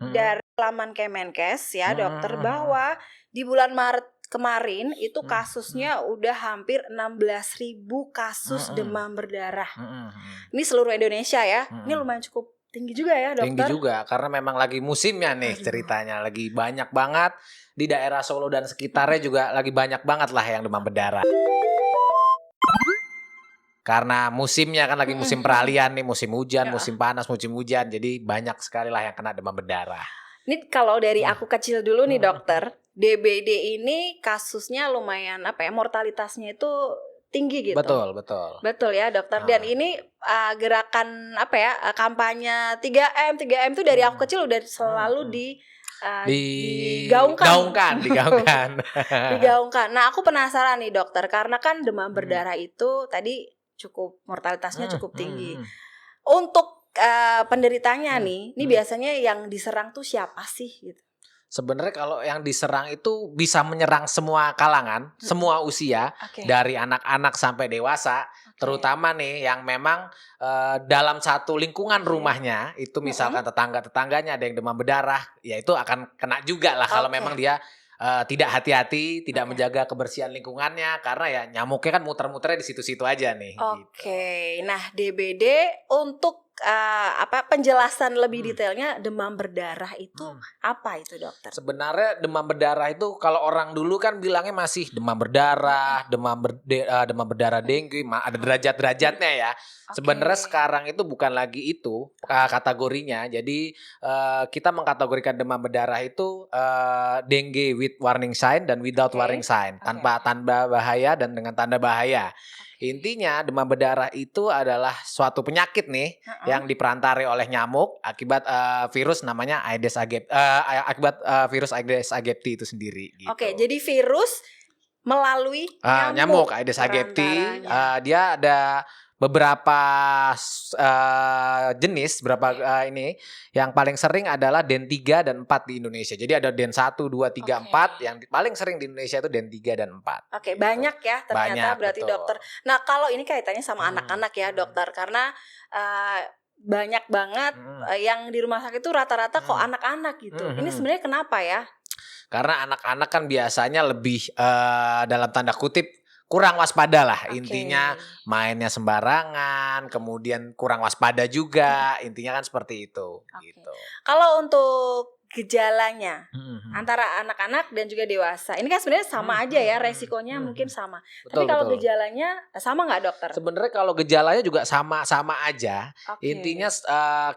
dari laman Kemenkes ya dokter Mhm. bahwa di bulan Maret kemarin itu Mhm. kasusnya udah hampir 16.000 kasus Mhm. demam berdarah. Mhm. Ini seluruh Indonesia ya. Ini Mhm. lumayan cukup tinggi juga ya Tinggi dokter. juga karena memang lagi musimnya nih Aduh. ceritanya. Lagi banyak banget di daerah Solo dan sekitarnya juga lagi banyak banget lah yang demam berdarah. Karena musimnya kan lagi musim peralihan nih, musim hujan, Ya. musim panas, musim hujan. Jadi banyak sekali lah yang kena demam berdarah. Ini kalau dari aku kecil dulu nih Mhm. dokter, DBD ini kasusnya lumayan mortalitasnya itu tinggi gitu. Betul. Betul ya dokter. Dan ini gerakan kampanye 3M itu dari aku kecil udah selalu digaungkan. Digaungkan. Nah, aku penasaran nih dokter, karena kan demam berdarah itu tadi mortalitasnya cukup tinggi. Untuk penderitanya nih, ini biasanya yang diserang tuh siapa sih gitu? Sebenarnya kalau yang diserang itu bisa menyerang semua kalangan, semua usia, dari anak-anak sampai dewasa, terutama nih yang memang dalam satu lingkungan rumahnya itu misalkan tetangga-tetangganya ada yang demam berdarah, ya itu akan kena juga lah kalau memang dia tidak hati-hati, tidak menjaga kebersihan lingkungannya karena ya nyamuknya kan muter-muternya di situ-situ aja nih. Oke. Nah, DBD untuk penjelasan lebih detailnya demam berdarah itu apa itu dokter? Sebenarnya demam berdarah itu kalau orang dulu kan bilangnya masih demam berdarah, demam berdarah dengue, ada derajat-derajatnya ya. Sebenarnya sekarang itu bukan lagi itu kategorinya. Jadi kita mengkategorikan demam berdarah itu dengue with warning sign dan without warning sign, tanpa tanda bahaya dan dengan tanda bahaya. Intinya demam berdarah itu adalah suatu penyakit nih yang diperantari oleh nyamuk akibat virus namanya Aedes aegypti, akibat virus Aedes aegypti itu sendiri gitu. Oke, jadi virus melalui nyamuk Aedes aegypti, dia ada beberapa jenis, ini yang paling sering adalah Den 3 dan 4 di Indonesia. Jadi ada Den 1, 2, 3, 4, yang paling sering di Indonesia itu Den 3 dan 4. Oke, banyak ya ternyata Banyak, berarti betul. dokter. Nah, kalau ini kaitannya sama anak-anak ya dokter, karena banyak banget yang di rumah sakit itu rata-rata kok anak-anak gitu. Ini sebenarnya kenapa ya? Karena anak-anak kan biasanya lebih dalam tanda kutip kurang waspada lah. Intinya mainnya sembarangan, kemudian kurang waspada juga. Intinya kan seperti itu. Gitu. Kalau untuk gejalanya antara anak-anak dan juga dewasa, ini kan sebenarnya sama aja ya, resikonya mungkin sama. Tapi kalau gejalanya sama nggak dokter? Sebenarnya kalau gejalanya juga sama aja. Intinya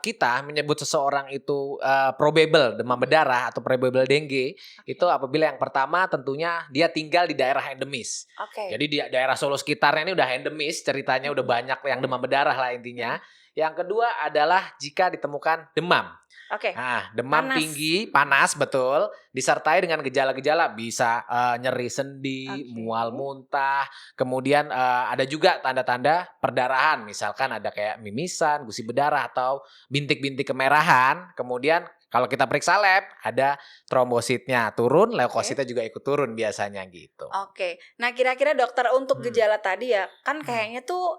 kita menyebut seseorang itu probable demam berdarah atau probable dengue itu apabila yang pertama tentunya dia tinggal di daerah endemis. Jadi di daerah Solo sekitarnya ini udah endemis, ceritanya udah banyak yang demam berdarah lah intinya. Yang kedua adalah jika ditemukan demam. Nah, demam tinggi, panas betul, disertai dengan gejala-gejala bisa nyeri sendi, mual muntah, kemudian ada juga tanda-tanda perdarahan, misalkan ada kayak mimisan, gusi berdarah atau bintik-bintik kemerahan. Kemudian kalau kita periksa lab ada trombositnya turun, leukositnya juga ikut turun biasanya gitu. Nah kira-kira dokter untuk gejala tadi ya kan kayaknya tuh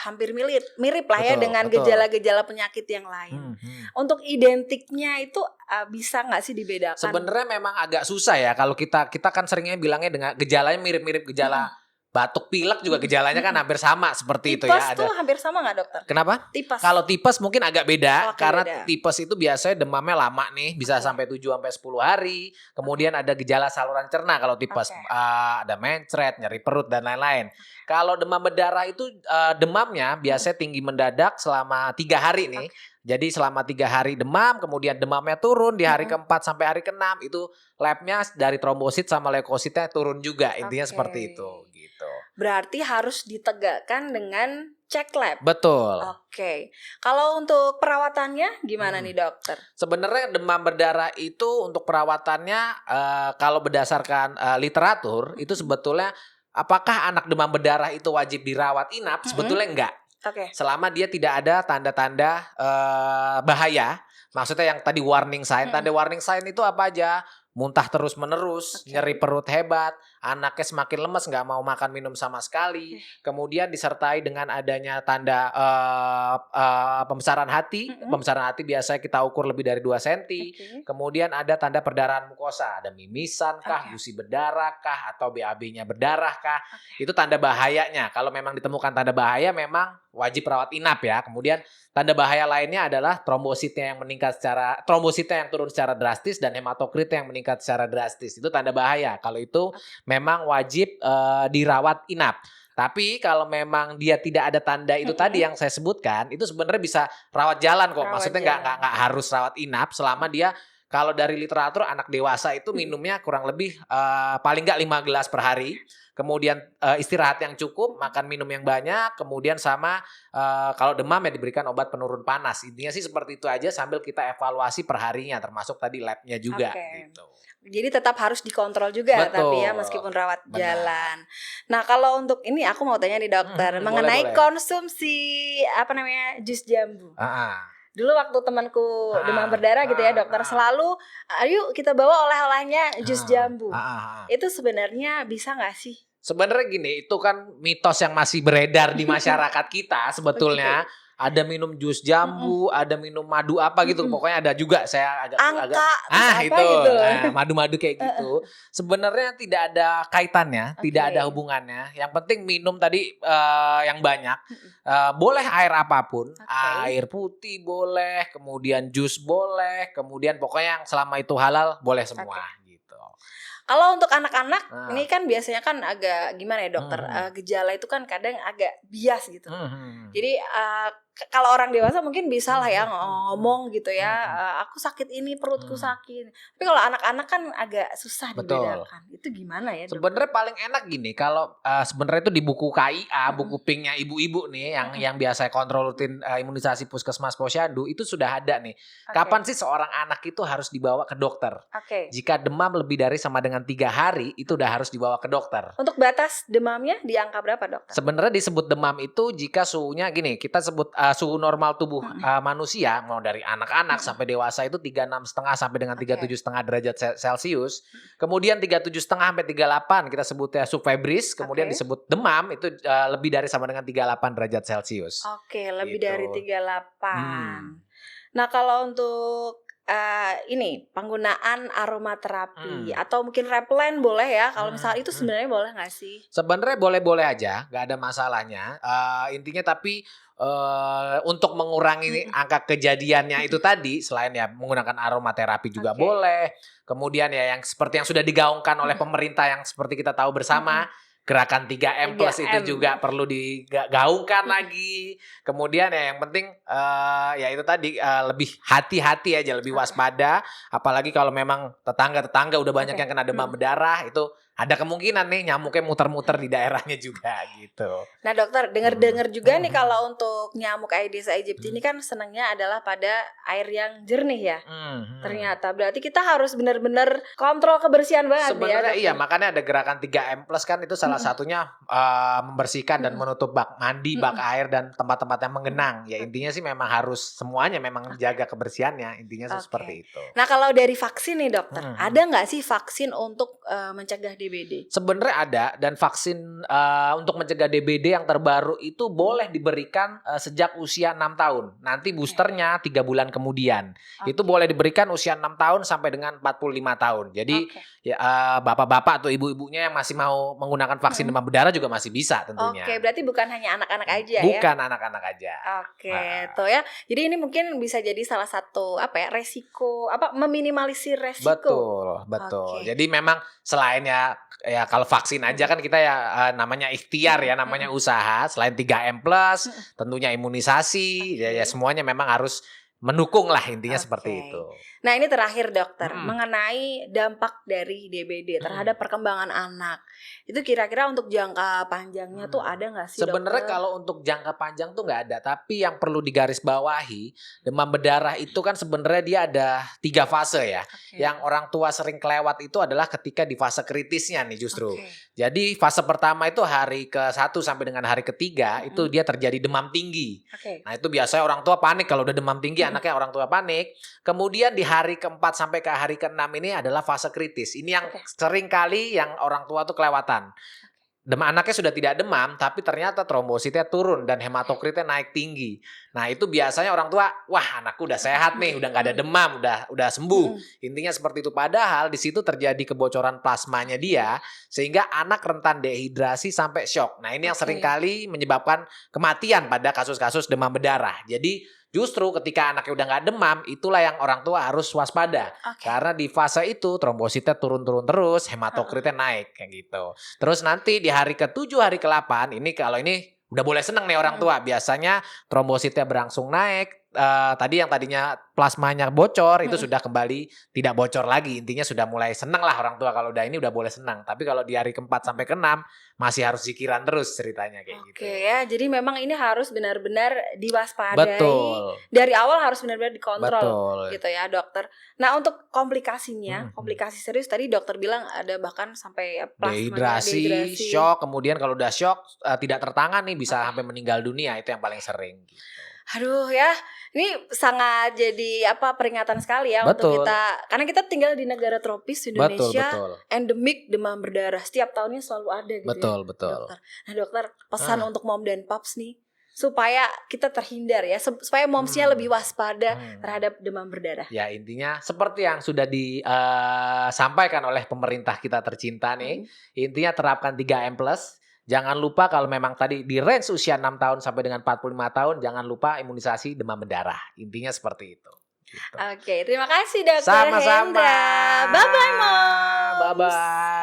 hampir mirip lah ya dengan gejala-gejala penyakit yang lain. Untuk identiknya itu bisa nggak sih dibedakan? Sebenarnya memang agak susah ya kalau kita kan seringnya bilangnya dengan gejalanya mirip-mirip gejala batuk pilek juga gejalanya kan hampir sama seperti itu ya. Tipes tuh hampir sama nggak dokter? Kenapa? Tipes. Kalau tipes mungkin agak beda karena tipes itu biasanya demamnya lama nih, bisa sampai 7 sampai 10 hari. Kemudian ada gejala saluran cerna kalau tipes, ada mencret, nyeri perut dan lain-lain. Kalau demam berdarah itu demamnya biasanya tinggi mendadak selama 3 hari nih. Jadi selama 3 hari demam, kemudian demamnya turun di hari keempat sampai hari keenam itu labnya dari trombosit sama leukositnya turun juga. Intinya seperti itu gitu. Berarti harus ditegakkan dengan cek lab. Betul. Kalau untuk perawatannya gimana nih dokter? Sebenarnya demam berdarah itu untuk perawatannya kalau berdasarkan literatur itu sebetulnya apakah anak demam berdarah itu wajib dirawat inap? Sebetulnya enggak. Selama dia tidak ada tanda-tanda bahaya, maksudnya yang tadi warning sign. Tanda warning sign itu apa aja? muntah terus menerus, nyeri perut hebat, anaknya semakin lemes, nggak mau makan minum sama sekali. Kemudian disertai dengan adanya tanda pembesaran hati. Pembesaran hati biasanya kita ukur lebih dari 2 cm. Kemudian ada tanda perdarahan mukosa, ada mimisan kah, gusi berdarah kah, atau BAB-nya berdarah kah. Itu tanda bahayanya. Kalau memang ditemukan tanda bahaya, memang wajib rawat inap ya. Kemudian tanda bahaya lainnya adalah trombositnya yang turun secara drastis dan hematokritnya yang meningkat secara drastis. Itu tanda bahaya. Kalau itu memang wajib dirawat inap. Tapi kalau memang dia tidak ada tanda itu tadi yang saya sebutkan, itu sebenarnya bisa rawat jalan kok. Maksudnya nggak harus rawat inap selama dia, kalau dari literatur anak dewasa itu minumnya kurang lebih paling nggak 5 gelas per hari. Kemudian istirahat yang cukup, makan minum yang banyak, kemudian sama kalau demam ya diberikan obat penurun panas. Intinya sih seperti itu aja sambil kita evaluasi perharinya, termasuk tadi labnya juga. Gitu. Jadi tetap harus dikontrol juga. Betul. Tapi ya meskipun rawat jalan. Nah kalau untuk ini aku mau tanya nih dokter mengenai konsumsi jus jambu. Dulu waktu temanku demam berdarah gitu ya dokter, selalu ayo kita bawa oleh-olehnya jus jambu. Itu sebenarnya bisa gak sih? Sebenarnya gini, itu kan mitos yang masih beredar di masyarakat kita sebetulnya. Ada minum jus jambu, ada minum madu apa gitu. Pokoknya ada juga saya agak itu gitu. Madu-madu kayak gitu. Sebenarnya tidak ada kaitannya, tidak ada hubungannya. Yang penting minum tadi yang banyak. Boleh air apapun, air putih boleh, kemudian jus boleh, kemudian pokoknya yang selama itu halal boleh semua gitu. Kalau untuk anak-anak ini kan biasanya kan agak gimana ya dokter, gejala itu kan kadang agak bias gitu. Jadi kalau orang dewasa mungkin bisa lah ya ngomong gitu ya, aku sakit ini, perutku sakit. Tapi kalau anak-anak kan agak susah dibedakan. Itu gimana ya dokter? Sebenarnya paling enak gini, kalau sebenarnya itu di buku KIA, buku pinknya ibu-ibu nih yang biasa kontrol rutin imunisasi Puskesmas Posyandu itu sudah ada nih. Kapan sih seorang anak itu harus dibawa ke dokter? Jika demam lebih dari sama dengan 3 hari itu udah harus dibawa ke dokter. Untuk batas demamnya di angka berapa dokter? Sebenarnya disebut demam itu jika suhunya gini, kita sebut suhu normal tubuh manusia mau dari anak-anak sampai dewasa itu 36,5 sampai dengan 37,5 derajat Celcius. Kemudian 37,5 sampai 38 kita sebutnya subfebris, kemudian disebut demam itu lebih dari sama dengan 38 derajat Celcius. Lebih dari 38. Nah, kalau untuk ini penggunaan aromaterapi atau mungkin replen boleh ya, kalau misalnya itu sebenarnya boleh nggak sih? Sebenarnya boleh-boleh aja, nggak ada masalahnya. Intinya tapi untuk mengurangi angka kejadiannya itu tadi, selain ya menggunakan aromaterapi juga boleh. Kemudian ya yang seperti yang sudah digaungkan oleh pemerintah yang seperti kita tahu bersama. Gerakan 3M plus itu juga perlu digaungkan lagi. Kemudian ya yang penting ya itu tadi lebih hati-hati aja, lebih waspada. Apalagi kalau memang tetangga-tetangga udah banyak yang kena demam berdarah, itu ada kemungkinan nih nyamuknya muter-muter di daerahnya juga gitu. Nah dokter, dengar-dengar juga nih kalau untuk nyamuk Aedes aegypti ini kan senangnya adalah pada air yang jernih ya. Ternyata berarti kita harus benar-benar kontrol kebersihan banget. Sebenarnya iya, makanya ada gerakan 3M plus kan itu salah satunya membersihkan dan menutup bak mandi, bak air dan tempat-tempat yang menggenang. Ya intinya sih memang harus semuanya memang jaga kebersihannya, intinya seperti itu. Nah kalau dari vaksin nih dokter, ada nggak sih vaksin untuk mencegah DBD? Sebenarnya ada, dan vaksin untuk mencegah DBD yang terbaru itu boleh diberikan sejak usia 6 tahun. Nanti boosternya 3 bulan kemudian. Itu boleh diberikan usia 6 tahun sampai dengan 45 tahun. Jadi ya bapak-bapak atau ibu-ibunya yang masih mau menggunakan vaksin demam berdarah juga masih bisa tentunya. Berarti bukan hanya anak-anak aja ya? Bukan anak-anak aja. Tuh ya. Jadi ini mungkin bisa jadi salah satu resiko, meminimalisir resiko. Betul. Jadi memang selain ya kalau vaksin aja kan kita ya namanya ikhtiar ya, namanya usaha. Selain 3M plus, tentunya imunisasi, ya semuanya memang harus mendukung lah, intinya seperti itu. Nah ini terakhir dokter, mengenai dampak dari DBD terhadap perkembangan anak. Itu kira-kira untuk jangka panjangnya tuh ada nggak sih sebenarnya dokter? Kalau untuk jangka panjang tuh nggak ada, tapi yang perlu digarisbawahi, demam berdarah itu kan sebenarnya dia ada 3 fase ya. Yang orang tua sering kelewat itu adalah ketika di fase kritisnya nih justru. Jadi fase pertama itu hari ke-1 sampai dengan hari ke-3 itu dia terjadi demam tinggi. Nah itu biasanya orang tua panik kalau udah demam tinggi anaknya orang tua panik. Kemudian di hari keempat sampai ke hari keenam ini adalah fase kritis. Ini yang sering kali yang orang tua tuh kelewatan. Anaknya sudah tidak demam, tapi ternyata trombositnya turun dan hematokritnya naik tinggi. Nah itu biasanya orang tua, wah anakku udah sehat nih, udah nggak ada demam, udah sembuh. Intinya seperti itu. Padahal di situ terjadi kebocoran plasmanya dia, sehingga anak rentan dehidrasi sampai shock. Nah ini yang sering kali menyebabkan kematian pada kasus-kasus demam berdarah. Jadi justru ketika anaknya udah nggak demam, itulah yang orang tua harus waspada. Karena di fase itu trombositnya turun-turun terus, hematokritnya naik kayak gitu. Terus nanti di hari ke-7, hari ke-8, kalau ini udah boleh seneng nih orang tua. Biasanya trombositnya berangsung naik. Tadi yang tadinya plasmanya bocor itu sudah kembali tidak bocor lagi. Intinya sudah mulai seneng lah orang tua kalau udah ini udah boleh senang. Tapi kalau di hari ke-4 sampai ke-6 masih harus zikiran terus ceritanya kayak gitu. Oke ya, jadi memang ini harus benar-benar diwaspadai. Betul. Dari awal harus benar-benar dikontrol. Betul. Gitu ya dokter. Nah untuk komplikasinya, komplikasi serius tadi dokter bilang ada bahkan sampai dehidrasi, shock. Kemudian kalau udah shock tidak tertangani bisa sampai meninggal dunia, itu yang paling sering gitu. Aduh ya, ini sangat jadi peringatan sekali ya untuk kita, karena kita tinggal di negara tropis Indonesia, endemik demam berdarah setiap tahunnya selalu ada gitu. Betul. Dokter. Nah dokter, pesan untuk mom dan paps nih supaya kita terhindar ya, supaya momsnya lebih waspada terhadap demam berdarah. Ya intinya seperti yang sudah disampaikan oleh pemerintah kita tercinta nih, intinya terapkan 3M+. Jangan lupa kalau memang tadi di range usia 6 tahun sampai dengan 45 tahun, jangan lupa imunisasi demam berdarah. Intinya seperti itu. Gitu. Oke, terima kasih Dokter Sama-sama. Hendra. Bye-bye, Mom. Bye-bye.